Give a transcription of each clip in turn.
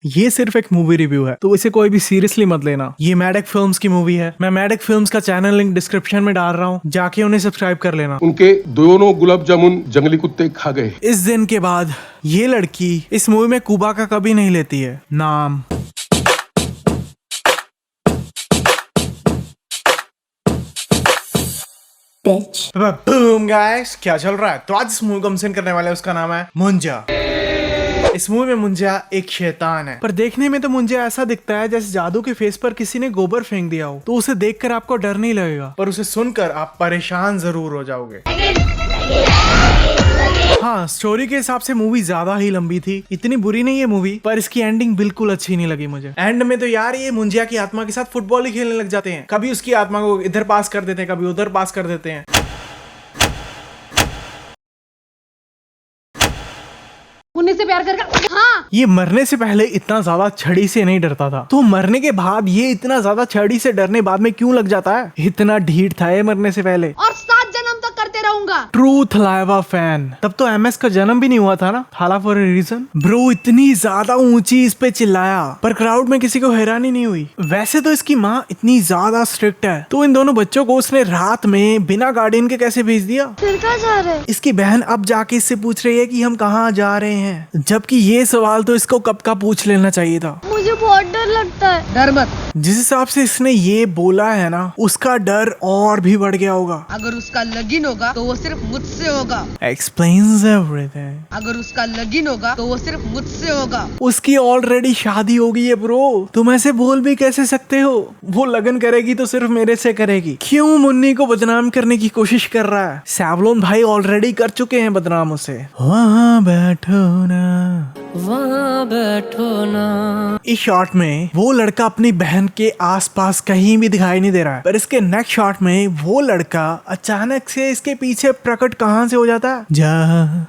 ये सिर्फ एक मूवी रिव्यू है, तो इसे कोई भी सीरियसली मत लेना। ये मैडक फिल्म्स की मूवी है। मैं मैडक फिल्म्स का चैनल लिंक डिस्क्रिप्शन में डाल रहा हूँ, जाके उन्हें सब्सक्राइब कर लेना। उनके दोनों गुलाब जामुन जंगली कुत्ते खा गए। इस दिन के बाद ये लड़की इस मूवी में कुबा का कभी नहीं लेती है नाम। बूम गाइस, क्या चल रहा है? तो आज इस मूवी को हम सेंड करने वाले हैं, उसका नाम है मुंजा। इस मूवी में मुंजा एक शैतान है, पर देखने में तो मुंजा ऐसा दिखता है जैसे जादू के फेस पर किसी ने गोबर फेंक दिया हो। तो उसे देखकर आपको डर नहीं लगेगा, पर उसे सुनकर आप परेशान जरूर हो जाओगे। हाँ, स्टोरी के हिसाब से मूवी ज्यादा ही लंबी थी। इतनी बुरी नहीं है मूवी, पर इसकी एंडिंग बिल्कुल अच्छी नहीं लगी मुझे। एंड में तो यार ये मुंजिया की आत्मा के साथ फुटबॉल ही खेलने लग जाते हैं। कभी उसकी आत्मा को इधर पास कर देते हैं, कभी उधर पास कर देते हैं। मुन्नी से प्यार कर हाँ। ये मरने से पहले इतना ज्यादा छड़ी से नहीं डरता था, तो मरने के बाद ये इतना ज्यादा छड़ी से डरने बाद में क्यों लग जाता है? इतना ढीठ था ये मरने से पहले। और 7 जन्म तक करते रहूंगा। ट्रूथ लाइवा फैन। तब तो एमएस का जन्म भी नहीं हुआ था ना, थाला फॉर ए रीजन। ब्रो इतनी ज्यादा ऊंची इस पे चिल्लाया, पर क्राउड में किसी को हैरानी नहीं हुई। वैसे तो इसकी माँ इतनी ज्यादा स्ट्रिक्ट है, तो इन दोनों बच्चों को उसने रात में बिना गार्डियन के कैसे भेज दिया? फिर कहाँ जा रहे? इसकी बहन अब जाके इससे पूछ रही है कि हम कहाँ जा रहे हैं, जबकि ये सवाल तो इसको कब का पूछ लेना चाहिए था। मुझे बहुत डर लगता है। डर मत। जिस हिसाब से इसने ये बोला है ना, उसका डर और भी बढ़ गया होगा। अगर उसका लगीन होगा तो वो सिर्फ मुझसे होगा। Explains everything। अगर उसका लगीन होगा तो वो सिर्फ मुझसे होगा। उसकी ऑलरेडी शादी हो गई है ब्रो, तुम ऐसे बोल भी कैसे सकते हो? वो लगन करेगी तो सिर्फ मेरे से करेगी। क्यों मुन्नी को बदनाम करने की कोशिश कर रहा है? सैवलोन भाई ऑलरेडी कर चुके हैं बदनाम उसे। वहाँ बैठो ना, वहाँ बैठो ना। इस शॉट में वो लड़का अपनी बहन के आसपास कहीं भी दिखाई नहीं दे रहा है, पर इसके नेक्स्ट शॉट में वो लड़का अचानक से इसके पीछे प्रकट कहाँ से हो जाता है?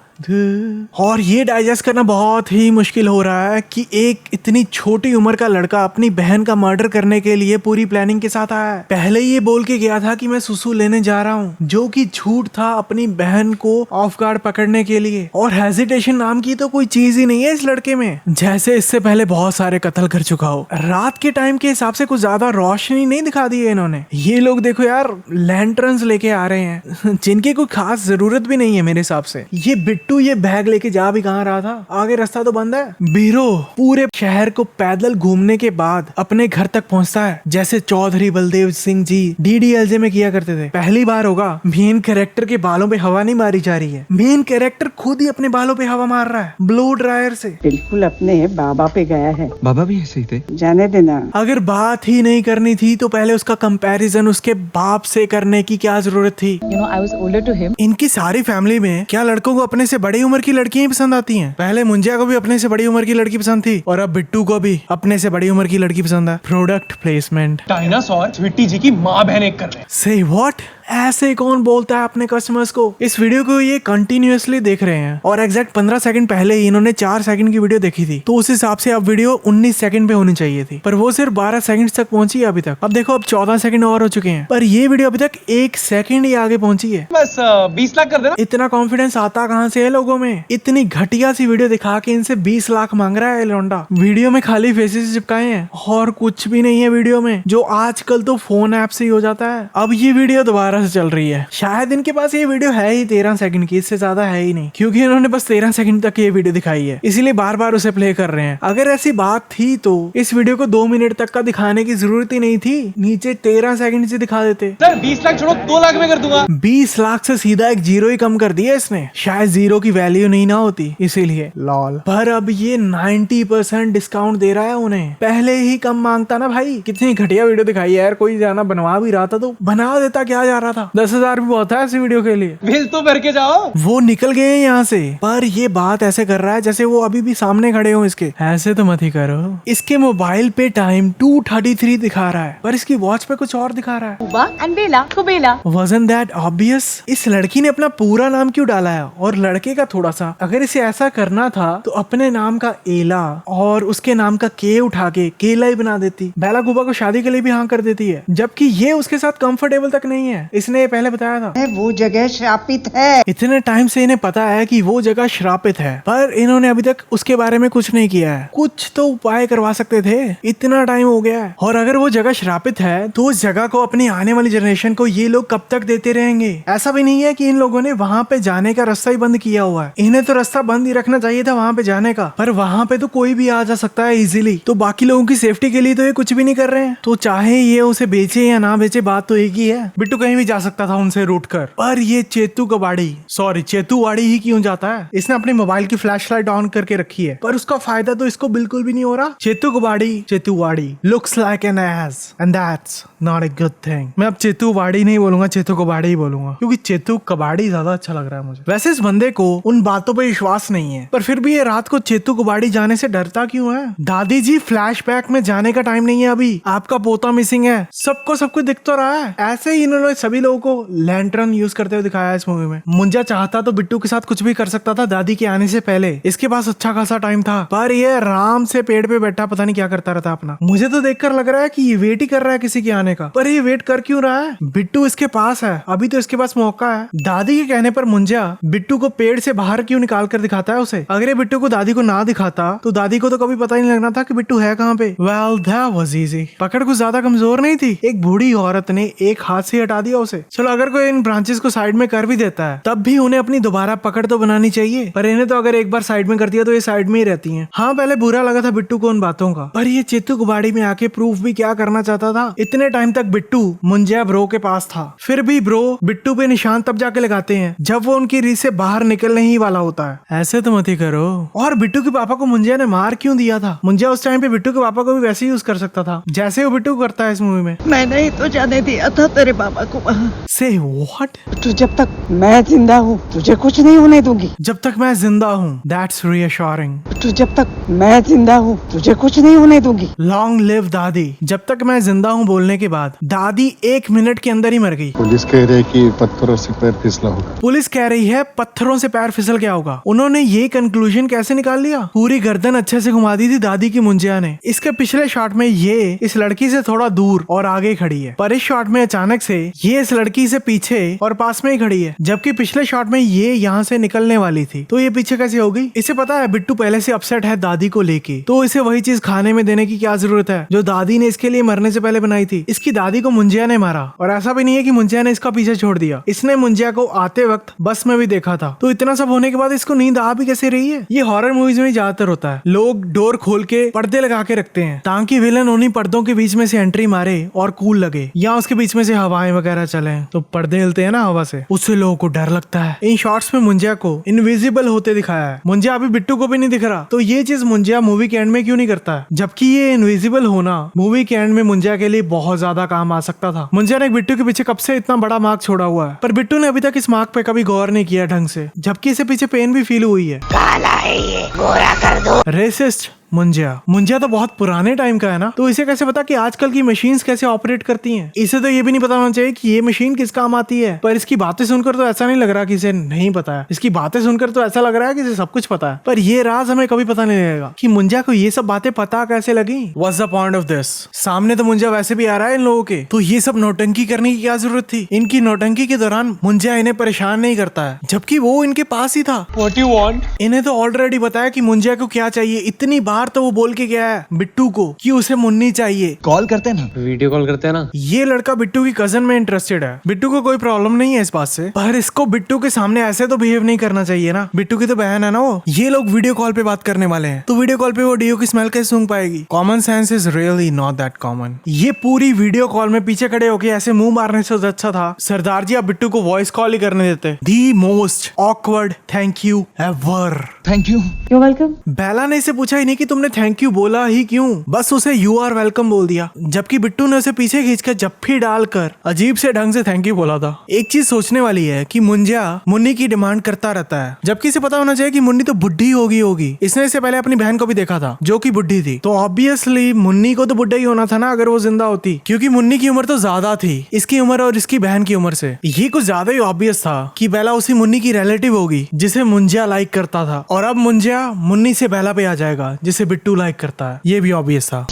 और ये डाइजेस्ट करना बहुत ही मुश्किल हो रहा है कि एक इतनी छोटी उम्र का लड़का अपनी बहन का मर्डर करने के लिए पूरी प्लानिंग के साथ आया है। पहले ये बोल के गया था कि मैं सुसु लेने जा रहा हूँ, जो कि झूठ था अपनी बहन को ऑफ गार्ड पकड़ने के लिए। और हेजिटेशन नाम की तो कोई चीज ही नहीं है इस लड़के में, जैसे इससे पहले बहुत सारे कत्ल कर चुका हो। रात के टाइम के हिसाब से कुछ ज्यादा रोशनी नहीं दिखा दी है इन्होंने। ये लोग देखो यार, लैंटर्न्स लेके आ रहे हैं जिनकी कोई खास जरूरत भी नहीं है मेरे हिसाब से। ये बिट्टू ये बैग लेके जा भी कहाँ रहा था? आगे रास्ता तो बंद है। बीरो पूरे शहर को पैदल घूमने के बाद अपने घर तक पहुंचता है, जैसे चौधरी बलदेव सिंह जी डीडीएलजे में किया करते थे। पहली बार होगा मेन कैरेक्टर के बालों पे हवा नहीं मारी जा रही है, मेन कैरेक्टर खुद ही अपने बालों पे हवा मार रहा है ब्लो ड्रायर से। बिल्कुल अपने बाबा पे गया है। बाबा भी ऐसे ही थे, जाने देना। अगर बात ही नहीं करनी थी तो पहले उसका कंपैरिजन उसके बाप से करने की क्या जरूरत थी? I was older to him. इनकी सारी फैमिली में क्या लड़कों को अपने से बड़ी उम्र की लड़कियां ही पसंद आती हैं? पहले मुंजिया को भी अपने से बड़ी उम्र की लड़की पसंद थी, और अब बिट्टू को भी अपने से बड़ी उम्र की लड़की पसंद है। Product placement. डायनासोर स्वीटी जी की माँ बहन एक कर रहे हैं। से व्हाट? ऐसे कौन बोलता है अपने कस्टमर्स को? इस वीडियो को ये कंटिन्यूअसली देख रहे हैं, और एग्जैक्ट 15 सेकंड पहले ही इन्होंने 4 सेकंड की वीडियो देखी थी, तो उस हिसाब से अब वीडियो 19 सेकंड पे होनी चाहिए थी, पर वो सिर्फ 12 सेकंड तक पहुंची है अभी तक। अब देखो, अब 14 सेकंड और हो चुके हैं, पर ये वीडियो अभी तक 1 सेकंड ही आगे पहुंची है। बस 20 लाख कर देना। इतना कॉन्फिडेंस आता कहाँ से है लोगों में? इतनी घटिया सी वीडियो दिखा के इनसे 20 लाख मांग रहा है लौंडा। वीडियो में खाली फेसेस चिपकाए हैं और कुछ भी नहीं है वीडियो में, जो आजकल तो फोन ऐप से ही हो जाता है। अब ये वीडियो दोबारा से चल रही है। शायद इनके पास ये वीडियो है ही 13 सेकंड की, इससे ज्यादा है ही नहीं, क्योंकि इन्होंने बस 13 सेकंड तक ये वीडियो दिखाई है, इसीलिए बार बार उसे प्ले कर रहे हैं। अगर ऐसी बात थी तो इस वीडियो को 2 मिनट तक का दिखाने की जरूरत ही नहीं थी, नीचे 13 सेकंड से दिखा देते। सर 20 लाख छोड़ो, 2 लाख में कर दूंगा। 20 लाख से सीधा एक जीरो ही कम कर दिया इसने। शायद जीरो की वैल्यू नहीं ना होती इसीलिए, लॉल। पर अब ये 90% डिस्काउंट दे रहा है उन्हें। पहले ही कम मांगता ना भाई। कितनी घटिया वीडियो दिखाई है यार। कोई जाना बनवा भी रहा था तो बना देता, क्या जा रहा था? 10,000 भी बहुत है ऐसी वीडियो के लिए। बिल तो भर के जाओ। वो निकल गए हैं यहाँ से, पर ये बात ऐसे कर रहा है जैसे वो अभी भी सामने खड़े हो इसके। ऐसे तो मत ही करो। इसके मोबाइल पे टाइम 2:33 दिखा रहा है, पर इसकी वॉच पे कुछ और दिखा रहा है। कुबा एंड बेला, कुबेला। Wasn't that obvious? इस लड़की ने अपना पूरा नाम क्यों डाला है, और लड़के का थोड़ा सा? अगर इसे ऐसा करना था तो अपने नाम का एला और उसके नाम का के उठा के केला ही बना देती। बेला कुबा को शादी के लिए भी हाँ कर देती है, जबकि ये उसके साथ कंफर्टेबल तक नहीं है। इसने ये पहले बताया था। वो जगह श्रापित है। इतने टाइम से इन्हें पता है कि वो जगह श्रापित है, पर इन्होंने अभी तक उसके बारे में कुछ नहीं किया है। कुछ तो उपाय करवा सकते थे, इतना टाइम हो गया है। और अगर वो जगह श्रापित है तो उस जगह को अपनी आने वाली जनरेशन को ये लोग कब तक देते रहेंगे? ऐसा भी नहीं है कि इन लोगों ने वहां पे जाने का रास्ता ही बंद किया हुआ है। इन्हें तो रास्ता बंद ही रखना चाहिए था वहां पे जाने का, पर वहां पे तो कोई भी आ जा सकता है इजीली। तो बाकी लोगों की सेफ्टी के लिए तो ये कुछ भी नहीं कर रहे हैं। तो चाहे ये उसे बेचे या ना बेचे, बात तो एक ही है। बिट्टू कहीं भी जा सकता था उनसे रूट कर, पर ये चेतू कबाड़ी, सॉरी चेतुवाड़ी ही क्यों जाता है? इसने अपने मोबाइल की फ्लैशलाइट ऑन करके रखी है, पर उसका फायदा तो इसको बिल्कुल भी नहीं हो रहा। चेतू कबाड़ी, Chetuwadi looks like an ass and that's not a good thing. मैं अब चेतुवाड़ी नहीं बोलूंगा, चेतु कबाड़ी ही बोलूंगा, क्योंकि चेतु कबाड़ी ज्यादा अच्छा लग रहा है मुझे। वैसे इस बंदे को उन बातों पे विश्वास नहीं है, पर फिर भी ये रात को चेतु कबाड़ी जाने से डरता क्यों है? दादी जी फ्लैशबैक में जाने का टाइम नहीं है अभी, आपका पोता मिसिंग है, सबको सब कुछ दिख तो रहा है। ऐसे ही इन्होंने सभी लोगों को लैंटर्न यूज करते हुए दिखाया है इस मूवी में। मुंजा चाहता तो बिट्टू के साथ कुछ भी कर सकता था दादी के आने से पहले, इसके पास अच्छा खासा टाइम था, पर ये आराम से पेड़ पे बैठा पता नहीं क्या करता रहता अपना। मुझे तो देखकर लग रहा है कि ये वेट ही कर रहा है किसी के आने का, पर ये वेट कर क्यों रहा है? बिट्टू इसके पास है, अभी तो इसके पास मौका है। दादी के कहने पर मुंजा बिट्टू को पेड़ से बाहर क्यों निकाल कर दिखाता है उसे? अगर ये बिट्टू को दादी को ना दिखाता तो दादी को तो कभी पता ही नहीं लगना था कि बिट्टू है कहाँ पे। Well that was easy. पकड़ कुछ ज्यादा कमजोर नहीं थी, एक बूढ़ी औरत ने एक हाथ से हटा दिया उसे। चलो अगर कोई इन ब्रांचेस को साइड में कर भी देता है तब भी उन्हें अपनी दोबारा पकड़ तो बनानी चाहिए, पर इन्हें तो अगर एक बार साइड में कर दिया तो ये साइड में ही रहती हैं। हाँ पहले बुरा लगा था बिट्टू को उन बातों का, पर ये चेतु कुबाड़ी में आके प्रूफ भी क्या करना चाहता था? इतने टाइम तक बिट्टू मुंजिया ब्रो के पास था, फिर भी ब्रो बिट्टू पे निशान तब जाके लगाते हैं जब वो उनकी रीस से बाहर निकलने ही वाला होता है। ऐसे तो मत ही करो। और बिट्टू के पापा को मुंजिया ने मार क्यों दिया था? मुंजिया उस टाइम पे बिट्टू के पापा को भी वैसे ही यूज कर सकता था जैसे वो बिट्टू करता है इस मूवी में। मैंने ही तो जाने दिया था तेरे पापा को वहाँ। से व्हाट? तो जब तक मैं जिंदा हूँ तुझे कुछ नहीं होने दूंगी। जब तक मैं जिंदा हूँ, दैट्स रीअश्योरिंग। तो जब तक मैं जिंदा हूँ तुझे कुछ नहीं होने दूंगी। लॉन्ग लिव दादी। जब तक मैं जिंदा हूँ बोलने के बाद दादी 1 मिनट के अंदर ही मर गई। पुलिस कह रही है कि पत्थरों से पैर फिसला होगा। पुलिस कह रही है पत्थरों से पैर फिसल गया होगा। उन्होंने ये कंक्लूजन कैसे निकाल लिया? पूरी गर्दन अच्छे से घुमा दी थी दादी की मुंजिया ने। इसके पिछले शॉट में ये इस लड़की से थोड़ा दूर और आगे खड़ी है, पर इस शॉट में अचानक से ये इस लड़की से पीछे और पास में ही खड़ी है, जबकि पिछले शॉट में ये यहाँ से निकलने वाली थी। तो ये पीछे कैसे हो गई? इसे पता है बिट्टू पहले से अपसेट है दादी को लेके, तो इसे वही चीज खाने में देने की क्या जरूरत है जो दादी ने इसके लिए मरने से पहले बनाई थी। इसकी दादी को मुंजिया ने मारा, और ऐसा भी नहीं है कि मुंजिया ने इसका पीछे छोड़ दिया। इसने मुंजिया को आते वक्त बस में भी देखा था। तो इतना सब होने के बाद इसको नींद आ भी कैसे रही है? ये हॉरर मूवीज में ज्यादातर होता है, लोग डोर खोल के पर्दे लगा के रखते हैं ताकि विलन उन्हीं पर्दों के बीच में से एंट्री मारे और कूल लगे, या उसके बीच में से हवाएं वगैरह चले तो पर्दे हिलते हैं ना हवा से, उससे लोगों को डर लगता है। इन शॉट्स में मुंजिया को इनविजिबल होते दिखाया है। मुंजिया अभी बिट्टू को भी नहीं दिख रहा, तो ये चीज मुंजिया मूवी के एंड में क्यों नहीं करता है? जबकि ये इनविजिबल होना मूवी के एंड में मुंजिया के लिए बहुत ज्यादा काम आ सकता था। मुंजिया ने बिट्टू के पीछे कब से इतना बड़ा मार्क छोड़ा हुआ है, पर बिट्टू ने अभी तक इस मार्क पे कभी गौर नहीं किया ढंग से, जबकि इसे पीछे पेन भी फील हुई है। काला है ये, गोरा कर दो। रेसिस्ट मुंजिया तो बहुत पुराने टाइम का है ना, तो इसे कैसे पता कि आजकल की मशीन्स कैसे ऑपरेट करती हैं? इसे तो ये भी नहीं पता होना चाहिए कि ये मशीन किस काम आती है। पर इसकी बातें सुनकर तो ऐसा नहीं लग रहा कि इसे नहीं पता है। इसकी बातें सुनकर तो ऐसा लग रहा है कि इसे सब कुछ पता है, पर ये राज हमें कभी पता नहीं लगेगा कि मुंजिया को ये सब बातें पता कैसे लगी। What's the point of this? सामने तो मुंजिया वैसे भी आ रहा है इन लोगों के, तो ये सब नौटंकी करने की क्या जरूरत थी? इनकी नौटंकी के दौरान मुंजिया इन्हें परेशान नहीं करता है, जबकि वो इनके पास ही था। What you want? इन्हें तो ऑलरेडी बताया कि मुंजिया को क्या चाहिए। इतनी बार तो वो बोल के गया है बिट्टू को कि उसे मुन्नी चाहिए। कॉल करते हैं ना, वीडियो कॉल करते हैं ना। ये लड़का बिट्टू की कजन में इंटरेस्टेड है। बिट्टू को कोई प्रॉब्लम नहीं है इस बात से, पर इसको बिट्टू के सामने ऐसे तो बिहेव नहीं करना चाहिए ना। बिट्टू की तो बहन है ना वो। ये लोग वीडियो कॉल पे बात करने वाले हैं, तो वीडियो कॉल पे वो डीओ की स्मेल कैसे सूंघ पाएगी? Common sense is really not that common. ये पूरी वीडियो कॉल में पीछे खड़े होके ऐसे मुंह मारने से अच्छा था सरदार जी आप बिट्टू को वॉइस कॉल ही करने देते। The most awkward thank you ever. Thank you. You're welcome. बेला ने इसे पूछा ही नहीं कि तुमने थैंक यू बोला ही क्यों, बस उसे यू आर वेलकम बोल दिया, जबकि बिट्टू ने उसे पीछे खींचकर जप्फी डालकर अजीब से ढंग से थैंक यू बोला था। एक चीज सोचने वाली है कि मुंजिया मुन्नी की डिमांड करता रहता है, जबकि इसे पता होना चाहिए कि मुन्नी तो बुढ़ी होगी। इसने इससे पहले अपनी बहन को भी देखा था जो कि बुढ़ी थी, तो ऑब्वियसली मुन्नी को तो बुढ़ा ही होना था ना अगर वो जिंदा होती, क्योंकि मुन्नी की उम्र तो ज्यादा थी इसकी उम्र और इसकी बहन की उम्र से। ये कुछ ज्यादा ही ऑब्वियस था कि बेला उसी मुन्नी की रिलेटिव होगी जिसे मुंजिया लाइक करता था, और अब मुंजिया मुन्नी से बेला पे आ जाएगा जिसे उसे बिट्टू लाइक करता है, ये भी ऑब्वियस था।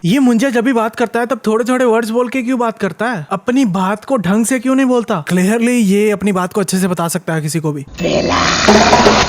ये मुंजिया जब भी बात करता है तब थोड़े थोड़े वर्ड्स बोल के क्यों बात करता है? अपनी बात को ढंग से क्यों नहीं बोलता? क्लियरली ये अपनी बात को अच्छे से बता सकता है किसी को भी।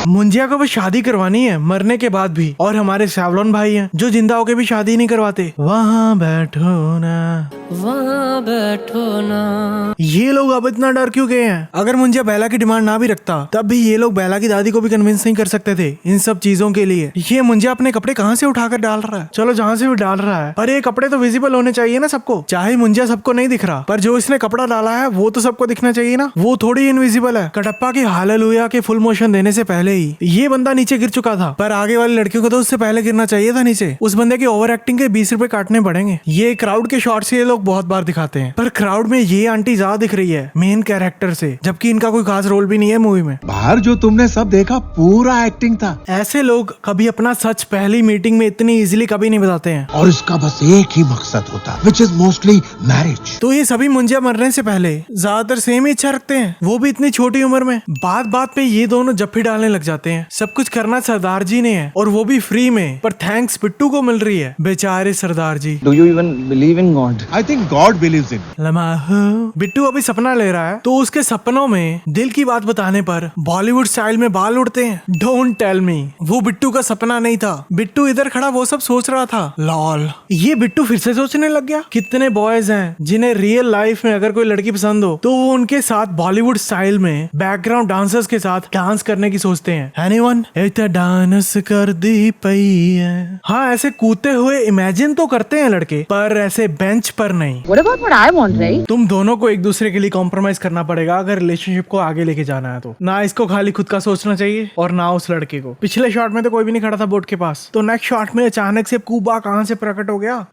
मुंजिया को बस शादी करवानी है मरने के बाद भी, और हमारे सैवलॉन भाई हैं जो जिंदा होके भी शादी नहीं करवाते। वहाँ बैठो ना, वहाँ बैठो ना। ये लोग अब इतना डर क्यों गए हैं? अगर मुंजिया बेला की डिमांड ना भी रखता तब भी ये लोग बेला की दादी को भी कन्विंस नहीं कर सकते थे इन सब चीजों के लिए। ये मुंजिया अपने कपड़े कहाँ से उठाकर डाल रहा है? चलो जहाँ से भी डाल रहा है, पर ये कपड़े तो विजिबल होने चाहिए ना सबको। चाहे मुंजिया सबको नहीं दिख रहा, पर जो इसने कपड़ा डाला है वो तो सबको दिखना चाहिए ना। वो थोड़ी इनविजिबल है। कटप्पा की हालेलुया के फुल मोशन देने से पहले ही ये बंदा नीचे गिर चुका था, पर आगे वाली लड़कियों को तो उससे पहले गिरना चाहिए था नीचे। उस बंदे की ओवर एक्टिंग के 20 रुपए काटने पड़ेंगे। ये क्राउड के शॉट से ये लोग बहुत बार दिखाते हैं, पर क्राउड में ये आंटी ज्यादा दिख रही है मेन कैरेक्टर से, जबकि इनका कोई खास रोल भी नहीं है मूवी में। बाहर जो तुमने सब देखा पूरा एक्टिंग था। ऐसे लोग कभी अपना सच पहली मीटिंग में इतनी इजीली कभी नहीं बताते हैं, और इसका बस एक ही मकसद होता, विच इज मोस्टली मैरिज। तो ये सभी मुंजिया मरने से पहले ज्यादातर सेम ही इच्छा रखते हैं, वो भी इतनी छोटी उम्र में। बात बात पे ये दोनों जफ्फी डालने लग जाते हैं। सब कुछ करना सरदार जी ने है, और वो भी फ्री में, पर थैंक्स बिट्टू को मिल रही है। बेचारे सरदार ji. Do you even believe in God? I think God believes in. Bittu अभी सपना ले रहा है, तो उसके सपनों में दिल की बात बताने पर बॉलीवुड स्टाइल में बाल उड़ते हैं। डोंट टेल मी वो बिट्टू का सपना नहीं था। बिट्टू इधर खड़ा वो सब सोच रहा था। लॉल, ये बिट्टू फिर से सोचने लग गया। कितने बॉयज हैं जिन्हें रियल लाइफ में अगर कोई लड़की पसंद हो तो वो उनके साथ बॉलीवुड स्टाइल में बैकग्राउंड डांसर्स के साथ डांस करने की सोचते हैं। एनीवन इतना डांस कर दी पई है। हाँ, ऐसे कूदते हुए इमेजिन तो करते हैं लड़के, पर ऐसे बेंच पर नहीं। What about what I want, right? तुम दोनों को एक दूसरे के लिए कॉम्प्रोमाइज करना पड़ेगा अगर रिलेशनशिप को आगे लेके जाना है तो। ना इसको खाली खुद का सोचना चाहिए और ना उस लड़के को। पिछले शॉट में तो कोई भी नहीं खड़ा था बोट के पास, तो नेक्स्ट शॉट में अचानक से कूबा कहाँ से प्रकट हो गया।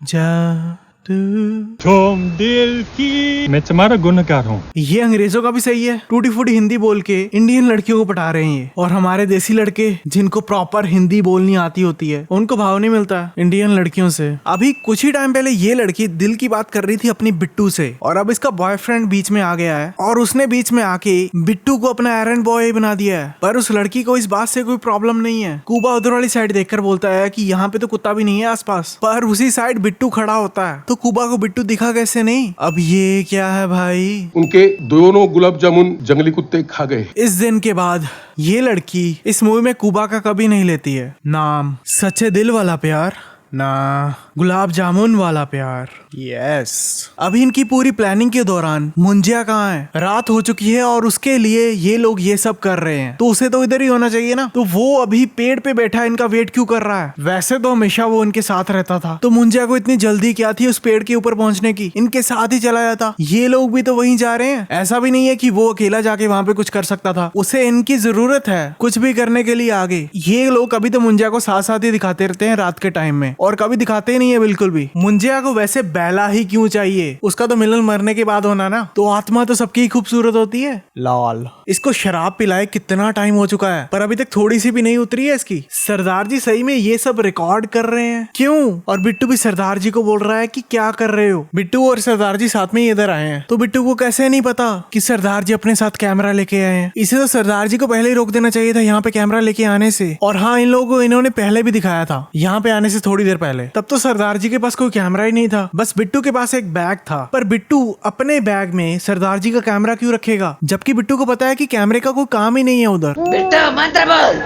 तुम दिल की मैं तुम्हारा गुनहगार हूँ। ये अंग्रेजों का भी सही है। टूटी फूटी हिंदी बोल के इंडियन लड़कियों को पटा रहे हैं ये, और हमारे देसी लड़के जिनको प्रॉपर हिंदी बोलनी आती होती है उनको भाव नहीं मिलता इंडियन लड़कियों से। अभी कुछ ही टाइम पहले ये लड़की दिल की बात कर रही थी अपनी बिट्टू से, और अब इसका बॉयफ्रेंड बीच में आ गया है और उसने बीच में आके बिट्टू को अपना एरंड बॉय बना दिया है। पर उस लड़की को इस बात से कोई प्रॉब्लम नहीं है। कूबा उधर वाली साइड देखकर बोलता है कि यहाँ पे तो कुत्ता भी नहीं है आसपास, पर उसी साइड बिट्टू खड़ा होता है। तो कूबा को बिट्टू दिखा कैसे नहीं? अब ये क्या है भाई? उनके दोनों गुलाब जामुन जंगली कुत्ते खा गए। इस दिन के बाद ये लड़की इस मूवी में कूबा का कभी नहीं लेती है नाम। सच्चे दिल वाला प्यार ना, गुलाब जामुन वाला प्यार। यस। अभी इनकी पूरी प्लानिंग के दौरान मुंजिया कहाँ है? रात हो चुकी है और उसके लिए ये लोग ये सब कर रहे हैं, तो उसे तो इधर ही होना चाहिए ना। तो वो अभी पेड़ पे बैठा है, इनका वेट क्यों कर रहा है? वैसे तो हमेशा वो इनके साथ रहता था, तो मुंजिया को इतनी जल्दी क्या थी उस पेड़ के ऊपर पहुंचने की? इनके साथ ही चला जाता। ये लोग भी तो वहीं जा रहे हैं। ऐसा भी नहीं है कि वो अकेला जाके वहां पे कुछ कर सकता था। उसे इनकी जरूरत है कुछ भी करने के लिए आगे। ये लोग कभी तो मुंजिया को साथ साथ ही दिखाते रहते हैं रात के टाइम में, और कभी दिखाते ही नहीं है बिल्कुल भी। मुंजिया को वैसे बेला ही क्यों चाहिए? उसका तो मिलन मरने के बाद होना ना। तो आत्मा तो सबकी खूबसूरत होती है। लॉल, इसको शराब पिलाए कितना टाइम हो चुका है, पर अभी तक थोड़ी सी भी नहीं उतरी है इसकी। सरदार जी सही में ये सब रिकॉर्ड कर रहे हैं क्यों? और बिट्टू भी सरदार जी को बोल रहा है कि क्या कर रहे हो? बिट्टू और सरदार जी साथ में ही इधर आए हैं, तो बिट्टू को कैसे नहीं पता कि सरदार जी अपने साथ कैमरा लेके आए हैं? इसे तो सरदार जी को पहले ही रोक देना चाहिए था यहाँ पे कैमरा लेके आने से। और हाँ, इन लोगों को इन्होंने पहले भी दिखाया था यहाँ पे आने से थोड़ी देर पहले। तब तो सरदार जी के पास कोई कैमरा ही नहीं था, बस बिट्टू के पास एक बैग था। पर बिट्टू अपने बैग में सरदार जी का कैमरा क्यों रखेगा, जबकि बिट्टू को पता है कि कैमरे का कोई काम ही नहीं है उधर।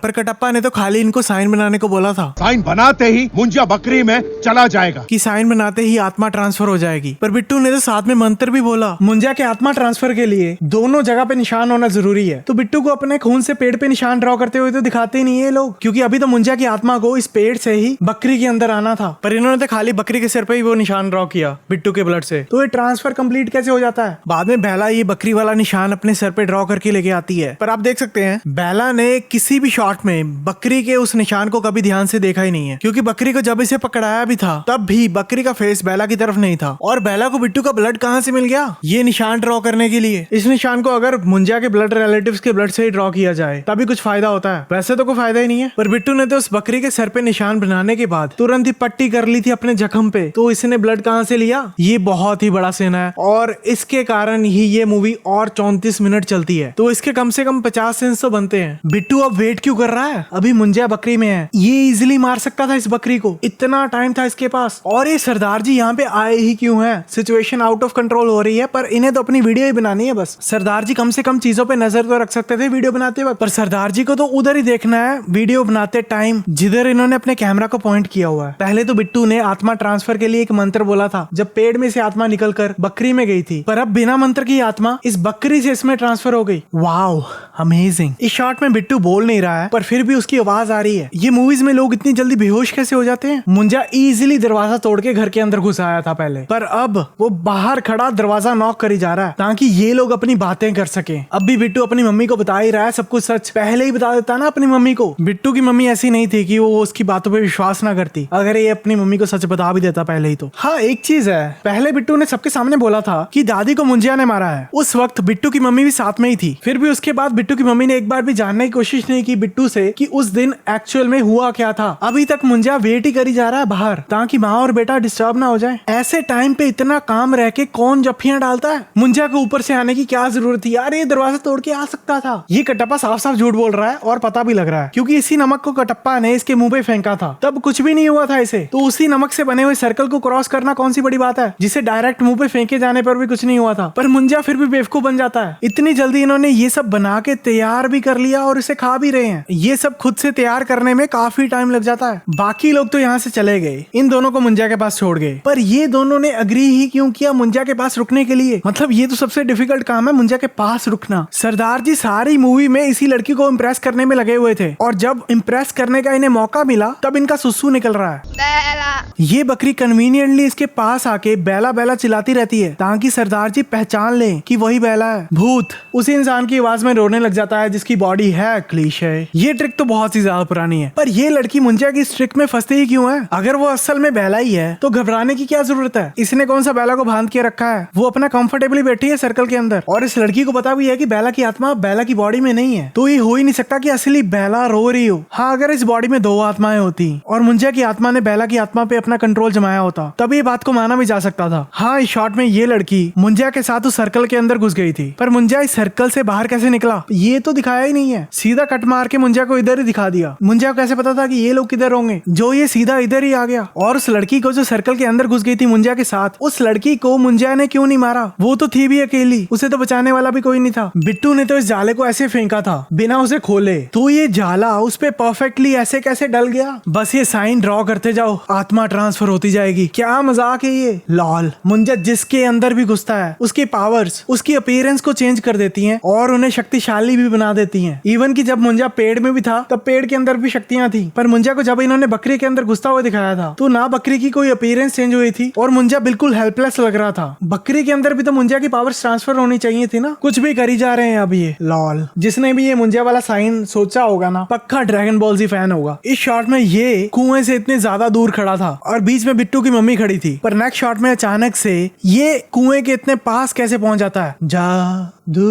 पर कटप्पा ने तो खाली इनको साइन बनाने को बोला था। साइन बनाते ही मुंजिया बकरी में चला जाएगा, कि साइन बनाते ही आत्मा ट्रांसफर हो जाएगी। पर बिट्टू ने तो साथ में मंत्र भी बोला। मुंजिया के आत्मा ट्रांसफर के लिए दोनों जगह पे निशान होना जरूरी है, तो बिट्टू को अपने खून से पेड़ पे निशान ड्रॉ करते हुए तो दिखाते ही नहीं है लोग, क्योंकि अभी तो मुंजिया की आत्मा को इस पेड़ से ही बकरी के अंदर आना था। पर इन्होंने तो खाली बकरी के सिर पे ही वो निशान ड्रॉ किया बिट्टू के ब्लड से। तो ये ट्रांसफर कंप्लीट कैसे हो जाता है? बाद में बेला ये बकरी वाला निशान अपने सर पे ड्रॉ करके लेके आती है। पर आप देख सकते हैं बेला ने किसी भी शॉट में बकरी के उस निशान को कभी ध्यान से देखा ही नहीं है, क्योंकि बकरी को जब इसे पकड़ाया भी था तब भी बकरी का फेस बेला की तरफ नहीं था। और बेला को बिट्टू का ब्लड कहाँ से मिल गया ये निशान ड्रॉ करने के लिए? इस निशान को अगर मुंजिया के ब्लड रिलेटिव्स के ब्लड से ही ड्रॉ किया जाए तभी कुछ फायदा होता है, वैसे तो कोई फायदा ही नहीं है। पर बिट्टू ने तो उस बकरी के सर पे निशान बनाने के बाद तुरंत ही पट्टी कर ली थी थी अपने जख्म पे, तो इसने ब्लड कहाँ से लिया? ये बहुत ही बड़ा सीन है और इसके कारण ही ये मूवी और 34 मिनट चलती है। तो इसके कम से कम 50 सीन्स तो बनते हैं। बिट्टू अब वेट क्यों कर रहा है? अभी मुंजिया बकरी में है, ये इजिली मार सकता था इस बकरी को, इतना टाइम था इसके पास। और ये सरदार जी यहाँ पे आए ही क्यों है? सिचुएशन आउट ऑफ कंट्रोल हो रही है, पर इन्हें तो अपनी वीडियो ही बनानी है बस। सरदार जी कम से कम चीजों पे नजर तो रख सकते थे वीडियो बनाते वक्त, पर सरदार जी को तो उधर ही देखना है वीडियो बनाते टाइम जिधर इन्होंने अपने कैमरा को पॉइंट किया हुआ है। पहले तो बिट्टू ने आत्मा ट्रांसफर के लिए एक मंत्र बोला था जब पेड़ में से आत्मा निकलकर बकरी में गई थी, पर अब बिना मंत्र की आत्मा इस बकरी से इसमें ट्रांसफर हो गई। Wow, amazing. इस शॉट में बिट्टू बोल नहीं रहा है, पर फिर भी उसकी आवाज आ रही है। ये मूवीज में लोग इतनी जल्दी बेहोश कैसे हो जाते हैं? मुंजा इजीली दरवाजा तोड़ के घर के अंदर घुस आया था पहले, पर अब वो बाहर खड़ा दरवाजा नॉक करी जा रहा है ताकि ये लोग अपनी बातें कर सके। अब भी बिट्टू अपनी मम्मी को बता ही रहा है सब कुछ सच, पहले ही बता देता ना अपनी मम्मी को। बिट्टू की मम्मी ऐसी नहीं थी कि वो उसकी बातों पे विश्वास ना करती, अगर ये अपनी मम्मी को सच बता भी देता पहले ही तो। हाँ, एक चीज है, पहले बिट्टू ने सबके सामने बोला था कि दादी को मुंजिया ने मारा है। उस वक्त बिट्टू की मम्मी भी साथ में ही थी, फिर भी उसके बाद बिट्टू की मम्मी ने एक बार भी जानने की कोशिश नहीं की बिट्टू से कि उस दिन एक्चुअल में हुआ क्या था। अभी तक मुंजिया वेट ही करी जा रहा है बाहर ताकि माँ और बेटा डिस्टर्ब ना हो जाए। ऐसे टाइम पे इतना काम रह के कौन जफ्फियां डालता है? मुंजिया को ऊपर से आने की क्या जरूरत थी यार? ये दरवाजा तोड़ के आ सकता था। ये कटप्पा साफ साफ झूठ बोल रहा है और पता भी लग रहा है, क्योंकि इसी नमक को कटप्पा ने इसके मुंह पे फेंका था, तब कुछ भी नहीं हुआ था इसे। तो उसी नमक से बने हुए सर्कल को क्रॉस करना कौन सी बड़ी बात है, जिसे डायरेक्ट मुंह पे फेंके जाने पर भी कुछ नहीं हुआ था। पर मुंजिया फिर भी बेवकूफ बन जाता है। इतनी जल्दी इन्होंने ये सब बना के तैयार भी कर लिया और इसे खा भी रहे हैं। ये सब खुद से तैयार करने में काफी टाइम लग जाता है। बाकी लोग तो यहाँ से चले गए, इन दोनों को मुंजिया के पास छोड़ गए, पर ये दोनों ने अग्री ही क्यों किया मुंजिया के पास रुकने के लिए? मतलब ये तो सबसे डिफिकल्ट काम है, मुंजिया के पास रुकना। सरदार जी सारी मूवी में इसी लड़की को इम्प्रेस करने में लगे हुए थे, और जब इम्प्रेस करने का इन्हें मौका मिला तब इनका सुसु निकल रहा है। ये बकरी कन्वीनियंटली इसके पास आके बेला बेला चिल्लाती रहती है ताकि सरदार जी पहचान ले कि वही बेला है। भूत उसी इंसान की आवाज में रोने लग जाता है जिसकी बॉडी है क्लीशे। ये ट्रिक तो बहुत ही ज्यादा पुरानी है, पर ये लड़की मुंजिया की इस ट्रिक में फंसती ही क्यों है? अगर वो असल में बेला ही है तो घबराने की क्या जरूरत है? इसने कौन सा बेला को बांध के रखा है? वो अपना कंफर्टेबली बैठी है सर्कल के अंदर, और इस लड़की को पता भी है कि बेला की आत्मा बेला की बॉडी में नहीं है, तो ये हो ही नहीं सकता कि असली बेला रो रही हो। हाँ, अगर इस बॉडी में दो आत्माएं होती और मुंजिया की आत्मा ने बेला की आत्मा पे अपना कंट्रोल जमाया होता तब ये बात को माना भी जा सकता था। हाँ, इस शॉट में ये लड़की मुंजिया के साथ उस सर्कल के अंदर घुस गई थी, पर मुंजिया इस सर्कल से बाहर कैसे निकला ये तो दिखाया ही नहीं है। सीधा कट मार के मुंजिया को इधर ही दिखा दिया। मुंजिया को कैसे पता था कि ये लोग किधर होंगे, जो ये सीधा इधर ही आ गया। और उस लड़की को जो सर्कल के अंदर घुस गई थी मुंजिया के साथ, उस लड़की को मुंजिया ने क्यों नहीं मारा? वो तो थी भी अकेली, उसे तो बचाने वाला भी कोई नहीं था। बिट्टू ने तो इस जाले को ऐसे फेंका था बिना उसे खोले, तो ये जाला उस पे परफेक्टली ऐसे कैसे डल गया? बस ये साइन ड्रॉ करते जाओ, आत्मा ट्रांसफर होती जाएगी। क्या मजाक है ये? लॉल। मुंजिया जिसके अंदर भी घुसता है उसकी पावर्स उसकी अपीयरेंस को चेंज कर देती हैं और उन्हें शक्तिशाली भी बना देती हैं। इवन कि जब मुंजिया पेड़ में भी था तब पेड़ के अंदर भी शक्तियां थी, पर मुंजिया को जब इन्होंने बकरी के अंदर घुसता हुआ दिखाया था तो ना बकरी की कोई अपीयरेंस चेंज हुई थी और मुंजिया बिल्कुल हेल्पलेस लग रहा था। बकरी के अंदर भी तो मुंजिया की पावर्स ट्रांसफर होनी चाहिए थी ना। कुछ भी करी जा रहे हैं अब ये। लॉल। जिसने भी ये मुंजिया वाला साइन सोचा होगा ना, पक्का ड्रैगन बॉल जी फैन होगा। इस शॉट में ये कुएं से इतने ज्यादा दूर खड़ा था और बीच में बिट्टू की मम्मी खड़ी थी, पर नेक्स्ट शॉट में अचानक से ये कुएं के इतने पास कैसे पहुंच जाता है? जादू।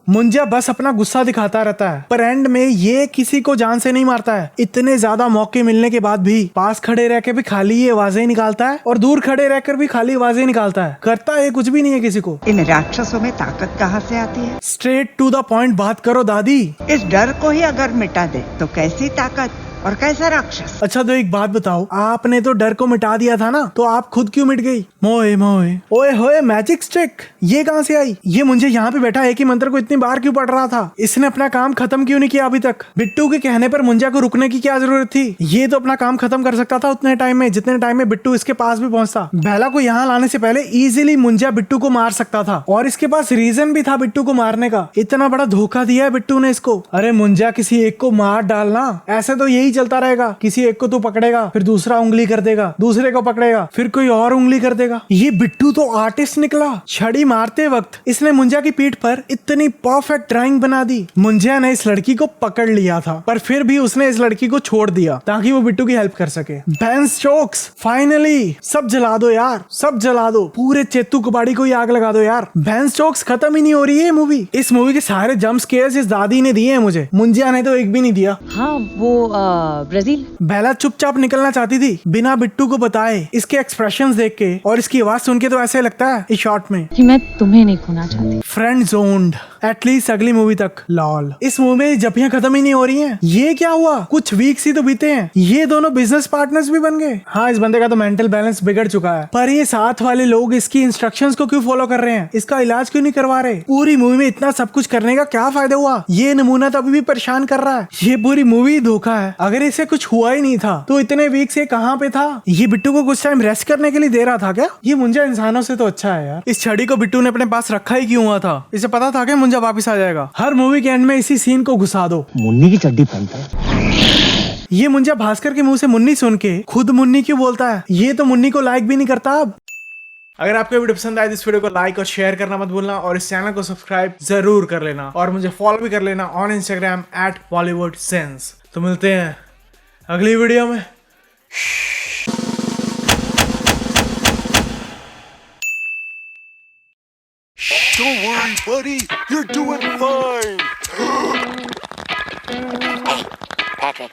मुंजिया बस अपना गुस्सा दिखाता रहता है, पर एंड में ये किसी को जान से नहीं मारता है। इतने ज्यादा मौके मिलने के बाद भी पास खड़े रह के भी खाली ये आवाजें निकालता है और दूर खड़े रहकर भी खाली आवाजें निकालता है। करता है कुछ भी नहीं है किसी को। इन राक्षसों में ताकत कहाँ से आती है? स्ट्रेट टू द पॉइंट बात करो दादी। इस डर को ही अगर मिटा दे तो कैसी ताकत और कैसा राक्षस? अच्छा, तो एक बात बताओ, आपने तो डर को मिटा दिया था ना, तो आप खुद क्यों मिट गई? मोए मोए ओए होए, मैजिक स्टिक ये कहाँ से आई? ये मुझे यहाँ पे बैठा एक ही मंत्र को इतनी बार क्यों पढ़ रहा था? इसने अपना काम खत्म क्यों नहीं किया अभी तक? बिट्टू के कहने पर मुंजिया को रुकने की क्या जरूरत थी? ये तो अपना काम खत्म कर सकता था उतने टाइम में जितने टाइम में बिट्टू इसके पास भी पहुंचता। बेला को यहाँ लाने से पहले इजीली मुंजिया बिट्टू को मार सकता था और इसके पास रीजन भी था बिट्टू को मारने का। इतना बड़ा धोखा दिया है बिट्टू ने इसको। अरे मुंजिया, किसी एक को मार डालना, ऐसे तो यही चलता रहेगा। किसी एक को तू पकड़ेगा, फिर दूसरा उंगली कर देगा, दूसरे को पकड़ेगा, फिर कोई और उंगली कर देगा। ये बिट्टू तो आर्टिस्ट निकला। छड़ी मारते वक्त इसने मुंजिया की पीठ पर इतनी परफेक्ट ड्राइंग बना दी। मुंजिया ने इस लड़की को पकड़ लिया था, पर फिर भी उसने इस लड़की को छोड़ दिया ताकि वो बिट्टू की हेल्प कर सके। बैंस चोक्स, फाइनली सब जला दो यार, सब जला दो। पूरे चेतू कबाड़ी को ही आग लगा दो यार। बैंस चोक्स खत्म ही नहीं हो रही है मूवी। इस मूवी के सारे जंप स्केयर्स इस दादी ने दिए हैं मुझे, मुंजिया ने तो एक भी नहीं दिया। हाँ, वो ब्राजील। बेला चुपचाप निकलना चाहती थी बिना बिट्टू को बताए। इसके एक्सप्रेशंस देख के और इसकी आवाज सुन के तो ऐसे लगता है इस शॉट में कि मैं तुम्हें नहीं खोना चाहती। फ्रेंड जोन्ड एटलीस्ट अगली मूवी तक। लॉल, इस मूवी में जबियां खत्म ही नहीं हो रही हैं। ये क्या हुआ? कुछ वीक्स ही तो बीते हैं, ये दोनों बिजनेस पार्टनर्स भी बन गए। हाँ, इस बंदे का तो मेंटल बैलेंस बिगड़ चुका है। पर ये साथ वाले लोग इसकी इंस्ट्रक्शंस को क्यों फॉलो कर रहे हैं? इसका इलाज क्यों नहीं करवा रहे? पूरी मूवी में इतना सब कुछ करने का क्या फायदा हुआ? ये नमूना तो अभी भी परेशान कर रहा है। ये पूरी मूवी धोखा है। अगर इसे कुछ हुआ ही नहीं था तो इतने वीक से कहाँ पे था? ये बिट्टू को कुछ टाइम रेस्ट करने के लिए दे रहा था क्या? ये मुंजा इंसानों से तो अच्छा है यार। इस छड़ी को बिट्टू ने अपने पास रखा ही क्यों हुआ था? इसे पता था कि मुंजा वापिस आ जाएगा। हर मूवी के एंड में इसी सीन को घुसा दो। मुन्नी की चड्डी पहनता है। ये मुंजा भास्कर के मुंह से मुन्नी सुन के खुद मुन्नी क्यों बोलता है? ये तो मुन्नी को लाइक भी नहीं करता अब। अगर आपको वीडियो पसंद आए तो इस वीडियो को लाइक और शेयर करना मत भूलना और इस चैनल को सब्सक्राइब जरूर कर लेना और मुझे फॉलो भी कर लेना ऑन इंस्टाग्राम @BollywoodSense। तो मिलते हैं अगली वीडियो में। Don't worry, buddy. You're doing fine. Patrick.